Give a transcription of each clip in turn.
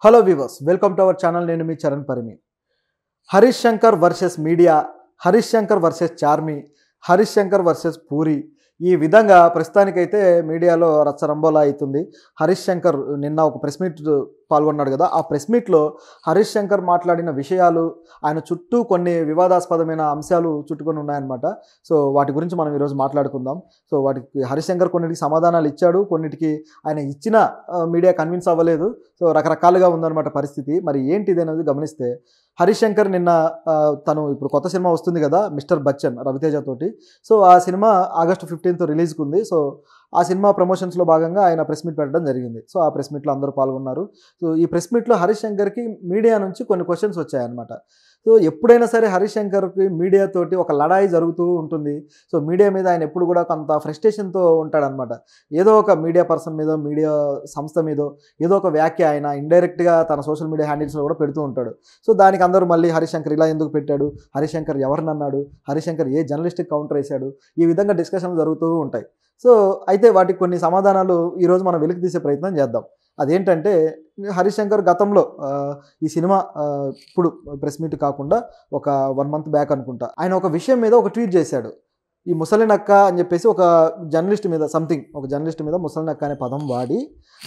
Hello viewers, welcome to our channel. నేను మీ Charan Parimi. Harish Shankar versus media, Harish Shankar versus Charmi, Harish Shankar versus Puri, ఈ విధంగా ప్రస్తుతానికైతే మీడియాలో రచ్చరంబోలా అవుతుంది. హరీష్ శంకర్ నిన్న ఒక ప్రెస్ మీట్ పాల్గొన్నాడు కదా. ఆ ప్రెస్ మీట్లో హరీష్ శంకర్ మాట్లాడిన విషయాలు, ఆయన చుట్టూ కొన్ని వివాదాస్పదమైన అంశాలు చుట్టుకొని ఉన్నాయన్నమాట. సో వాటి గురించి మనం ఈరోజు మాట్లాడుకుందాం. సో వాటికి హరీష్ శంకర్ కొన్నిటికి సమాధానాలు ఇచ్చాడు, కొన్నిటికి ఆయన ఇచ్చిన మీడియా కన్విన్స్ అవ్వలేదు. సో రకరకాలుగా ఉందన్నమాట పరిస్థితి. మరి ఏంటిది అనేది గమనిస్తే, హరీష్ శంకర్ నిన్న తను ఇప్పుడు కొత్త సినిమా వస్తుంది కదా, మిస్టర్ బచ్చన్, రవితేజ తోటి. సో ఆ సినిమా ఆగస్టు 15th రిలీజ్కి ఉంది. సో ఆ సినిమా ప్రమోషన్స్లో భాగంగా ఆయన ప్రెస్ మీట్ పెట్టడం జరిగింది. సో ఆ ప్రెస్ మీట్లో అందరూ పాల్గొన్నారు. సో ఈ ప్రెస్ మీట్లో హరీష్ శంకర్కి మీడియా నుంచి కొన్ని క్వశ్చన్స్ వచ్చాయన్నమాట. సో ఎప్పుడైనా సరే హరీష్ శంకర్కి మీడియాతోటి ఒక లడాయి జరుగుతూ ఉంటుంది. సో మీడియా మీద ఆయన ఎప్పుడు కూడా కొంత ఫ్రస్ట్రేషన్తో ఉంటాడనమాట. ఏదో ఒక మీడియా పర్సన్ మీద, మీడియా సంస్థ మీద ఏదో ఒక వ్యాఖ్య ఆయన ఇండైరెక్ట్గా తన సోషల్ మీడియా హ్యాండిల్స్లో కూడా పెడుతూ ఉంటాడు. సో దానికి అందరూ మళ్ళీ హరీష్ శంకర్ ఇలా ఎందుకు పెట్టాడు, హరీష్ శంకర్ ఎవరిని అన్నాడు, హరీష్ శంకర్ ఏ జర్నలిస్ట్కి కౌంటర్ వేశాడు, ఈ విధంగా డిస్కషన్లు జరుగుతూ ఉంటాయి. సో అయితే వాటికి కొన్ని సమాధానాలు ఈరోజు మనం వెలికి తీసే ప్రయత్నం చేద్దాం. అదేంటంటే, హరీష్ శంకర్ గతంలో ఈ సినిమా ఇప్పుడు ప్రెస్ మీట్ కాకుండా ఒక 1 month బ్యాక్ అనుకుంటా, ఆయన ఒక విషయం మీద ఒక ట్వీట్ చేశాడు. ఈ ముసలి నక్క అని చెప్పేసి ఒక జర్నలిస్ట్ మీద, ఒక జర్నలిస్ట్ మీద ముసలి నక్క అనే పదం వాడి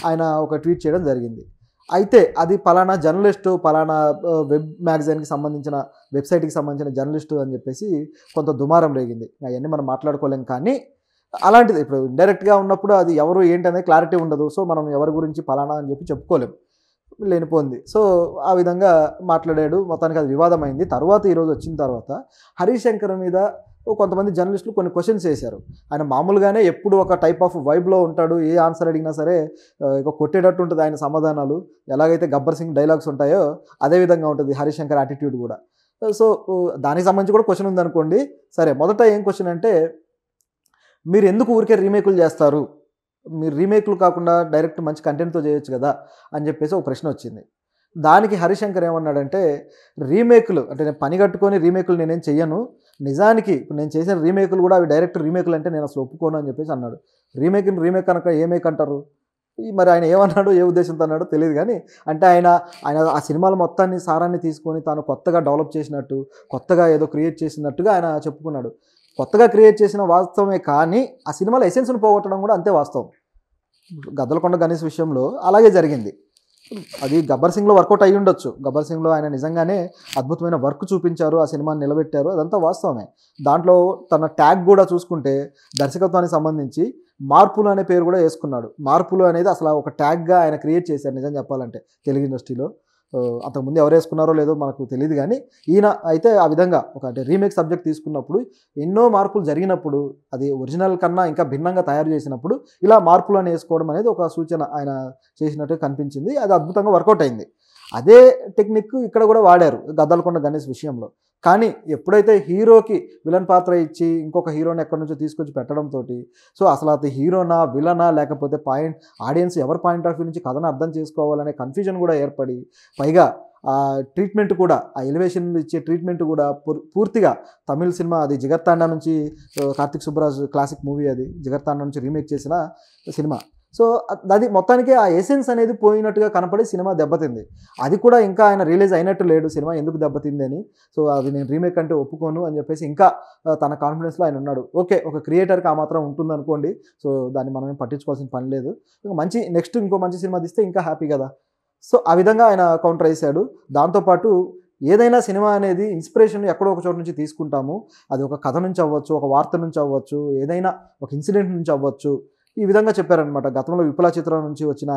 ఆయన ఒక ట్వీట్ చేయడం జరిగింది. అయితే అది పలానా జర్నలిస్టు, పలానా వెబ్ మ్యాగజైన్కి సంబంధించిన, వెబ్సైట్కి సంబంధించిన జర్నలిస్టు అని చెప్పేసి కొంత దుమారం రేగింది. అవన్నీ మనం మాట్లాడుకోలేం. కానీ అలాంటిది ఇప్పుడు ఇండైరెక్ట్గా ఉన్నప్పుడు అది ఎవరు ఏంటనేది క్లారిటీ ఉండదు. సో మనం ఎవరి గురించి పలానా అని చెప్పి చెప్పుకోలేం, లేనిపోయింది. సో ఆ విధంగా మాట్లాడాడు. మొత్తానికి అది వివాదమైంది. తర్వాత ఈరోజు వచ్చిన తర్వాత హరీష్ శంకర్ మీద కొంతమంది జర్నలిస్టులు కొన్ని క్వశ్చన్స్ వేశారు. ఆయన మామూలుగానే ఎప్పుడు ఒక టైప్ ఆఫ్ వైబ్లో ఉంటాడు. ఏ ఆన్సర్ అడిగినా సరే ఇక కొట్టేటట్టు ఉంటుంది ఆయన సమాధానాలు. ఎలాగైతే గబ్బర్ సింగ్ డైలాగ్స్ ఉంటాయో అదే విధంగా ఉంటుంది హరీష్ శంకర్ యాటిట్యూడ్ కూడా. సో దానికి సంబంధించి కూడా క్వశ్చన్ ఉందనుకోండి. సరే, మొదట ఏం క్వశ్చన్ అంటే, మీరు ఎందుకు ఊరికే రీమేకులు చేస్తారు, మీరు రీమేకులు కాకుండా డైరెక్ట్ మంచి కంటెంట్తో చేయొచ్చు కదా అని చెప్పేసి ఒక ప్రశ్న వచ్చింది. దానికి హరీష్ శంకర్ ఏమన్నాడంటే, రీమేకులు అంటే నేను పని కట్టుకొని రీమేకులు నేనేం చెయ్యను, నిజానికి ఇప్పుడు నేను చేసిన రీమేకులు కూడా అవి డైరెక్ట్ రీమేకులు అంటే నేను అసలు ఒప్పుకోను అని చెప్పేసి అన్నాడు. రీమేక్ కనుక ఏ మేక్ అంటారు? మరి ఆయన ఏమన్నాడు, ఏ ఉద్దేశంతో అన్నాడో తెలియదు. కానీ అంటే ఆయన ఆ సినిమాల మొత్తాన్ని, సారాన్ని తీసుకొని తాను కొత్తగా డెవలప్ చేసినట్టు, కొత్తగా ఏదో క్రియేట్ చేసినట్టుగా ఆయన చెప్పుకున్నాడు. కొత్తగా క్రియేట్ చేసిన వాస్తవమే, కానీ ఆ సినిమాలో ఎసెన్స్ను పోగొట్టడం కూడా అంతే వాస్తవం. గద్దలకొండ గణేష్ విషయంలో అలాగే జరిగింది. అది గబ్బర్ సింగ్లో వర్కౌట్ అయ్యి ఉండొచ్చు. గబ్బర్ సింగ్లో ఆయన నిజంగానే అద్భుతమైన వర్క్ చూపించారు, ఆ సినిమాని నిలబెట్టారు, అదంతా వాస్తవమే. దాంట్లో తన ట్యాగ్ కూడా చూసుకుంటే దర్శకత్వానికి సంబంధించి మార్పులు అనే పేరు కూడా వేసుకున్నాడు. మార్పులు అనేది అసలు ఒక ట్యాగ్గా ఆయన క్రియేట్ చేశారు నిజం చెప్పాలంటే తెలుగు ఇండస్ట్రీలో. అంతకుముందు ఎవరు వేసుకున్నారో లేదో మనకు తెలియదు. కానీ ఈయన అయితే ఆ విధంగా అంటే రీమేక్ సబ్జెక్ట్ తీసుకున్నప్పుడు, ఎన్నో మార్పులు జరిగినప్పుడు, అది ఒరిజినల్ కన్నా ఇంకా భిన్నంగా తయారు చేసినప్పుడు ఇలా మార్పులు అని వేసుకోవడం అనేది ఒక సూచన ఆయన చేసినట్టు కనిపించింది. అది అద్భుతంగా వర్కౌట్ అయింది. అదే టెక్నిక్ ఇక్కడ కూడా వాడారు గద్దలకొండ గణేష్ విషయంలో. కానీ ఎప్పుడైతే హీరోకి విలన్ పాత్ర ఇచ్చి ఇంకొక హీరోని ఎక్కడి నుంచో తీసుకొచ్చి పెట్టడంతో, సో అసలు అది హీరోనా, విలనా, లేకపోతే ఆడియన్స్ ఎవరి పాయింట్ ఆఫ్ వ్యూ నుంచి కథను అర్థం చేసుకోవాలనే కన్ఫ్యూజన్ కూడా ఏర్పడి, పైగా ఆ ట్రీట్మెంట్ కూడా, ఆ ఎలివేషన్ ఇచ్చే ట్రీట్మెంట్ కూడా పూర్తిగా తమిళ సినిమా, అది జిగర్తాండా నుంచి, కార్తిక్ సుబ్బరాజ్ క్లాసిక్ మూవీ, అది జిగర్తాండా నుంచి రీమేక్ చేసిన సినిమా. సో అది మొత్తానికి ఆ ఎసెన్స్ అనేది పోయినట్టుగా కనపడి సినిమా దెబ్బతింది. అది కూడా ఇంకా ఆయన రిలీజ్ అయినట్టు లేడు, సినిమా ఎందుకు దెబ్బతింది అని. సో అది నేను రీమేక్ అంటే ఒప్పుకోను అని చెప్పేసి ఇంకా తన కాన్ఫిడెన్స్లో ఆయన ఉన్నాడు. ఓకే, ఒక క్రియేటర్కి ఆ మాత్రం ఉంటుంది అనుకోండి. సో దాన్ని మనం ఏం పట్టించుకోవాల్సిన పని లేదు. నెక్స్ట్ ఇంకో మంచి సినిమా తీస్తే ఇంకా హ్యాపీ కదా. సో ఆ విధంగా ఆయన కౌంటర్ వేశాడు. దాంతోపాటు ఏదైనా సినిమా అనేది ఇన్స్పిరేషన్ ఎక్కడో ఒక చోటు నుంచి తీసుకుంటాము. అది ఒక కథ నుంచి అవ్వచ్చు, ఒక వార్త నుంచి అవ్వచ్చు, ఏదైనా ఒక ఇన్సిడెంట్ నుంచి అవ్వచ్చు. ఈ విధంగా చెప్పారనమాట. గతంలో విపులా చిత్రం నుంచి వచ్చిన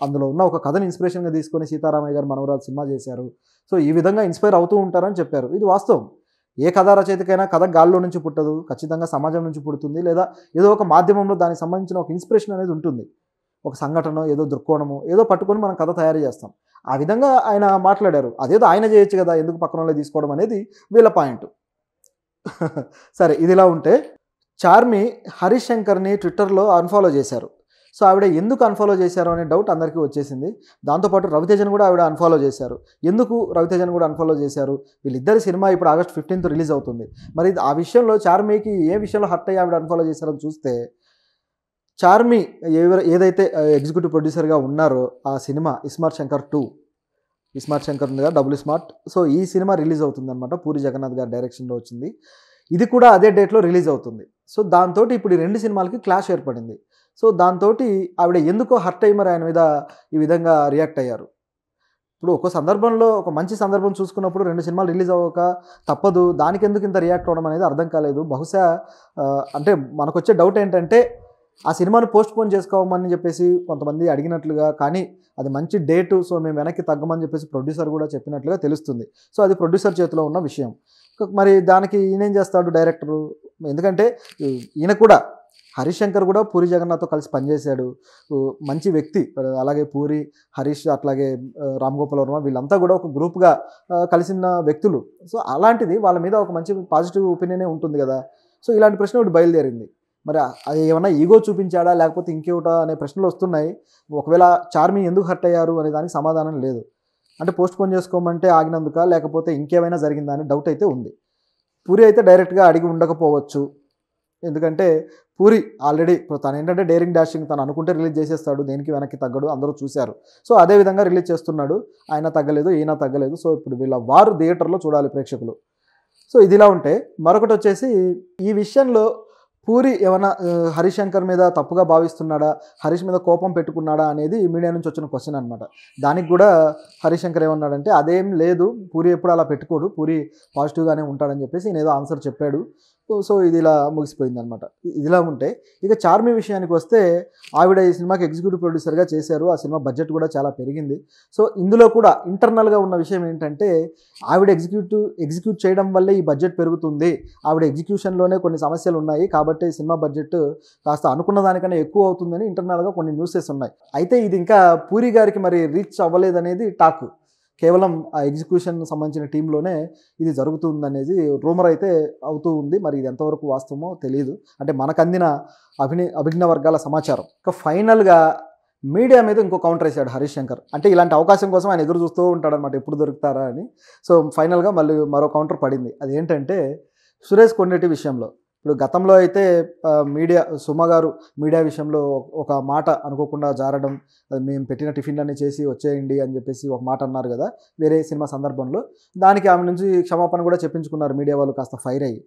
అందులో ఉన్న ఒక కథని ఇన్స్పిరేషన్గా తీసుకొని సీతారామయ్య గారు మనవరాలు సినిమా చేశారు. సో ఈ విధంగా ఇన్స్పైర్ అవుతూ ఉంటారని చెప్పారు. ఇది వాస్తవం. ఏ కథా రచయితకైనా కథ గాల్లో నుంచి పుట్టదు, ఖచ్చితంగా సమాజం నుంచి పుడుతుంది, లేదా ఏదో ఒక మాధ్యమంలో దానికి సంబంధించిన ఒక ఇన్స్పిరేషన్ అనేది ఉంటుంది. ఒక సంఘటన, ఏదో దృక్కోణము, ఏదో పట్టుకొని మనం కథ తయారు చేస్తాం. ఆ విధంగా ఆయన మాట్లాడారు. అదేదో ఆయన చేయొచ్చు కదా, ఎందుకు పక్కన వాళ్ళే తీసుకోవడం అనేది వీళ్ళ పాయింట్. సరే, ఇదిలా ఉంటే చార్మి హరీష్ శంకర్ని ట్విట్టర్లో అన్ఫాలో చేశారు. సో ఆవిడ ఎందుకు అన్ఫాలో చేశారు అనే డౌట్ అందరికీ వచ్చేసింది. దాంతోపాటు రవితేజను కూడా ఆవిడ అన్ఫాలో చేశారు. ఎందుకు రవితేజను కూడా అన్ఫాలో చేశారు? వీళ్ళిద్దరి సినిమా ఇప్పుడు ఆగస్ట్ 15th రిలీజ్ అవుతుంది. మరి ఆ విషయంలో చార్మికి ఏ విషయంలో హర్ట్ అయ్యి ఆవిడ అన్ఫాలో చేశారని చూస్తే, చార్మి ఏదైతే ఎగ్జిక్యూటివ్ ప్రొడ్యూసర్గా ఉన్నారో ఆ సినిమా ఇస్మార్ట్ శంకర్ 2, ఇస్మార్ట్ శంకర్ ఉంది కదా, డబుల్ స్మార్ట్. సో ఈ సినిమా రిలీజ్ అవుతుందన్నమాట. పూరి జగన్నాథ్ గారి డైరెక్షన్లో వచ్చింది. ఇది కూడా అదే డేట్లో రిలీజ్ అవుతుంది. సో దాంతో ఇప్పుడు ఈ 2 సినిమాలకి క్లాష్ ఏర్పడింది. సో దాంతో ఆవిడ ఎందుకో హర్ట్ అయ్యి మరి ఆయన మీద ఈ విధంగా రియాక్ట్ అయ్యారు. ఇప్పుడు ఒక సందర్భంలో ఒక మంచి సందర్భం చూసుకున్నప్పుడు 2 సినిమాలు రిలీజ్ అవ్వక తప్పదు. దానికెందుకు ఇంత రియాక్ట్ అవ్వడం అనేది అర్థం కాలేదు. బహుశా అంటే మనకొచ్చే డౌట్ ఏంటంటే ఆ సినిమాను పోస్ట్‌పోన్ చేసుకోమని చెప్పేసి కొంతమంది అడిగినట్లుగా, కానీ అది మంచి డేటు, సో మేము వెనక్కి తగ్గమని చెప్పేసి ప్రొడ్యూసర్ కూడా చెప్పినట్లుగా తెలుస్తుంది. సో అది ప్రొడ్యూసర్ చేతిలో ఉన్న విషయం. మరి దానికి ఈయనేం చేస్తాడు డైరెక్టరు? ఎందుకంటే ఈయన కూడా హరీష్ శంకర్ కూడా పూరి జగన్నాథ్‌తో కలిసి పనిచేశాడు. మంచి వ్యక్తి. అలాగే పూరి, హరీష్ అట్లాగే రామ్ గోపాల్ వర్మ వీళ్ళంతా కూడా ఒక గ్రూప్‌గా కలిసిన వ్యక్తులు. సో అలాంటిది వాళ్ళ మీద ఒక మంచి పాజిటివ్ ఒపీనియనే ఉంటుంది కదా. సో ఇలాంటి ప్రశ్న ఒకటి బయలుదేరింది. మరి అది ఏమన్నా ఈగో చూపించాడా లేకపోతే ఇంకేమిటా అనే ప్రశ్నలు వస్తున్నాయి. ఒకవేళ చార్మి ఎందుకు హర్ట్ అయ్యారు అనే దానికి సమాధానం లేదు. అంటే పోస్ట్‌పోన్ చేసుకోమంటే ఆగినందుకా లేకపోతే ఇంకేమైనా జరిగిందా అనే డౌట్ అయితే ఉంది. పూరి అయితే డైరెక్ట్‌గా అడిగి ఉండకపోవచ్చు. ఎందుకంటే పూరి ఆల్రెడీ ఇప్పుడు తనేంటంటే డేరింగ్ డాషింగ్, తను అనుకుంటే రిలీజ్ చేసేస్తాడు, దేనికి వెనక్కి తగ్గడు, అందరూ చూశారు. సో అదే విధంగా రిలీజ్ చేస్తున్నాడు. ఆయన తగ్గలేదు, ఈయన తగ్గలేదు. సో ఇప్పుడు వీళ్ళ వారు థియేటర్లో చూడాలి ప్రేక్షకులు. సో ఇదిలా ఉంటే మరొకటి వచ్చేసి ఈ విషయంలో పూరి ఏమన్నా హరీష్ శంకర్ మీద తప్పుగా భావిస్తున్నాడా, హరీష్ మీద కోపం పెట్టుకున్నాడా అనేది మీడియా నుంచి వచ్చిన క్వశ్చన్ అనమాట. దానికి కూడా హరీష్ శంకర్ ఏమన్నాడంటే అదేం లేదు, పూరి ఎప్పుడు అలా పెట్టుకోడు, పూరి పాజిటివ్గానే ఉంటాడని చెప్పేసి ఈయన ఏదో ఆన్సర్ చెప్పాడు. సో ఇది ఇలా ముగిసిపోయిందనమాట. ఇదిలా ఉంటే ఇక చార్మి విషయానికి వస్తే ఆవిడ ఈ సినిమాకి ఎగ్జిక్యూటివ్ ప్రొడ్యూసర్గా చేశారు. ఆ సినిమా బడ్జెట్ కూడా చాలా పెరిగింది. సో ఇందులో కూడా ఇంటర్నల్గా ఉన్న విషయం ఏంటంటే ఆవిడ ఎగ్జిక్యూట్ చేయడం వల్లే ఈ బడ్జెట్ పెరుగుతుంది, ఆవిడ ఎగ్జిక్యూషన్లోనే కొన్ని సమస్యలు ఉన్నాయి కాబట్టి ఈ సినిమా బడ్జెట్ కాస్త అనుకున్న దానికన్నా ఎక్కువ అవుతుందని ఇంటర్నల్గా కొన్ని న్యూసెస్ ఉన్నాయి. అయితే ఇది ఇంకా పూరి గారికి మరి రీచ్ అవ్వలేదనేది టాక్. కేవలం ఆ ఎగ్జిక్యూషన్ సంబంధించిన టీంలోనే ఇది జరుగుతుందనేది రూమర్ అయితే అవుతూ ఉంది. మరి ఇది ఎంతవరకు వాస్తవమో తెలియదు. అంటే మనకు అందిన అభిజ్ఞ వర్గాల సమాచారం. ఇక ఫైనల్గా మీడియా మీద ఇంకో కౌంటర్ వేసాడు హరీష్ శంకర్. అంటే ఇలాంటి అవకాశం కోసం ఆయన ఎదురు చూస్తూ ఉంటాడనమాట, ఎప్పుడు దొరుకుతారా అని. సో ఫైనల్గా మళ్ళీ మరో కౌంటర్ పడింది. అదేంటంటే సురేష్ కొండేటి విషయంలో. ఇప్పుడు గతంలో అయితే సుమ గారు మీడియా విషయంలో ఒక మాట అనుకోకుండా జారడం, మేము పెట్టిన టిఫిన్లన్నీ చేసి వచ్చేయండి అని చెప్పేసి ఒక మాట అన్నారు కదా వేరే సినిమా సందర్భంలో. దానికి ఆమె నుంచి క్షమాపణ కూడా చెప్పించుకున్నారు మీడియా వాళ్ళు, కాస్త ఫైర్ అయ్యి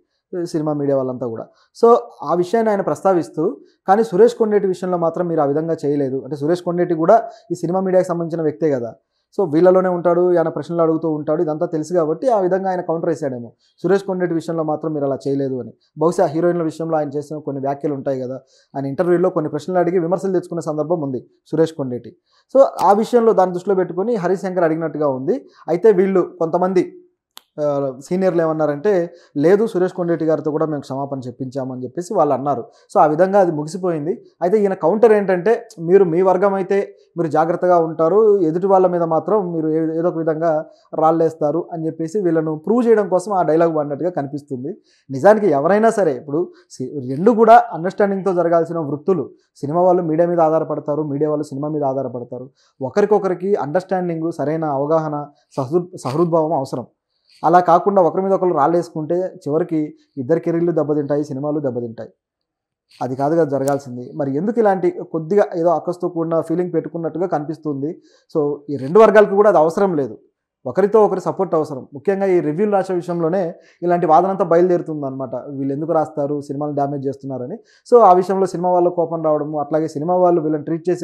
సినిమా మీడియా వాళ్ళంతా కూడా. సో ఆ విషయాన్ని ఆయన ప్రస్తావిస్తూ, కానీ సురేష్ కొండేటి విషయంలో మాత్రం మీరు ఆ విధంగా చేయలేదు. అంటే సురేష్ కొండేటి కూడా ఈ సినిమా మీడియాకి సంబంధించిన వ్యక్తే కదా. సో వీళ్ళలోనే ఉంటాడు, ఆయన ప్రశ్నలు అడుగుతూ ఉంటాడు, ఇదంతా తెలుసు కాబట్టి ఆ విధంగా ఆయన కౌంటర్ వేసాడేమో. సురేష్ కొండేటి విషయంలో మాత్రం మీరు అలా చేయలేదు అని. బహుశా హీరోయిన్ల విషయంలో ఆయన చేసిన కొన్ని వ్యాఖ్యలు ఉంటాయి కదా, ఆయన ఇంటర్వ్యూలో కొన్ని ప్రశ్నలు అడిగి విమర్శలు తెచ్చుకునే సందర్భం ఉంది సురేష్ కొండేటి. సో ఆ విషయంలో దాన్ని దృష్టిలో పెట్టుకొని హరీష్ శంకర్ అడిగినట్టుగా ఉంది. అయితే వీళ్ళు కొంతమంది సీనియర్లు ఏమన్నారంటే లేదు, సురేష్ కొండేటి గారితో కూడా మేము క్షమాపణ చెప్పించామని చెప్పేసి వాళ్ళు అన్నారు. సో ఆ విధంగా అది ముగిసిపోయింది. అయితే ఈయన కౌంటర్ ఏంటంటే మీరు మీ వర్గం అయితే మీరు జాగ్రత్తగా ఉంటారు, ఎదుటి వాళ్ళ మీద మాత్రం మీరు ఏదో ఒక విధంగా రాళ్ళేస్తారు అని చెప్పేసి వీళ్ళను ప్రూవ్ చేయడం కోసం ఆ డైలాగ్ వాడినట్టుగా కనిపిస్తుంది. నిజానికి ఎవరైనా సరే ఇప్పుడు రెండు కూడా అండర్స్టాండింగ్తో జరగాల్సిన వృత్తులు. సినిమా వాళ్ళు మీడియా మీద ఆధారపడతారు, మీడియా వాళ్ళు సినిమా మీద ఆధారపడతారు. ఒకరికొకరికి అండర్స్టాండింగు, సరైన అవగాహన, సహృద్భావం అవసరం. అలా కాకుండా ఒకరి మీద ఒకరు రాళ్ళేసుకుంటే చివరికి ఇద్దరి కెరీర్లు దెబ్బతింటాయి, సినిమాలు దెబ్బతింటాయి. అది కాదు కదా జరగాల్సింది. మరి ఎందుకు ఇలాంటి కొద్దిగా ఏదో అక్కస్తో కూడిన ఫీలింగ్ పెట్టుకున్నట్టుగా కనిపిస్తుంది. సో ఈ రెండు వర్గాలకు కూడా అది అవసరం లేదు. ఒకరితో ఒకరి సపోర్ట్ అవసరం. ముఖ్యంగా ఈ రివ్యూలు రాసే విషయంలోనే ఇలాంటి వాదనంతా బయలుదేరుతుంది అనమాట. వీళ్ళు ఎందుకు రాస్తారు, సినిమాలు డ్యామేజ్ చేస్తున్నారని. సో ఆ విషయంలో సినిమా వాళ్ళ కోపం రావడము, అట్లాగే సినిమా వాళ్ళు వీళ్ళని ట్రీట్ చేసే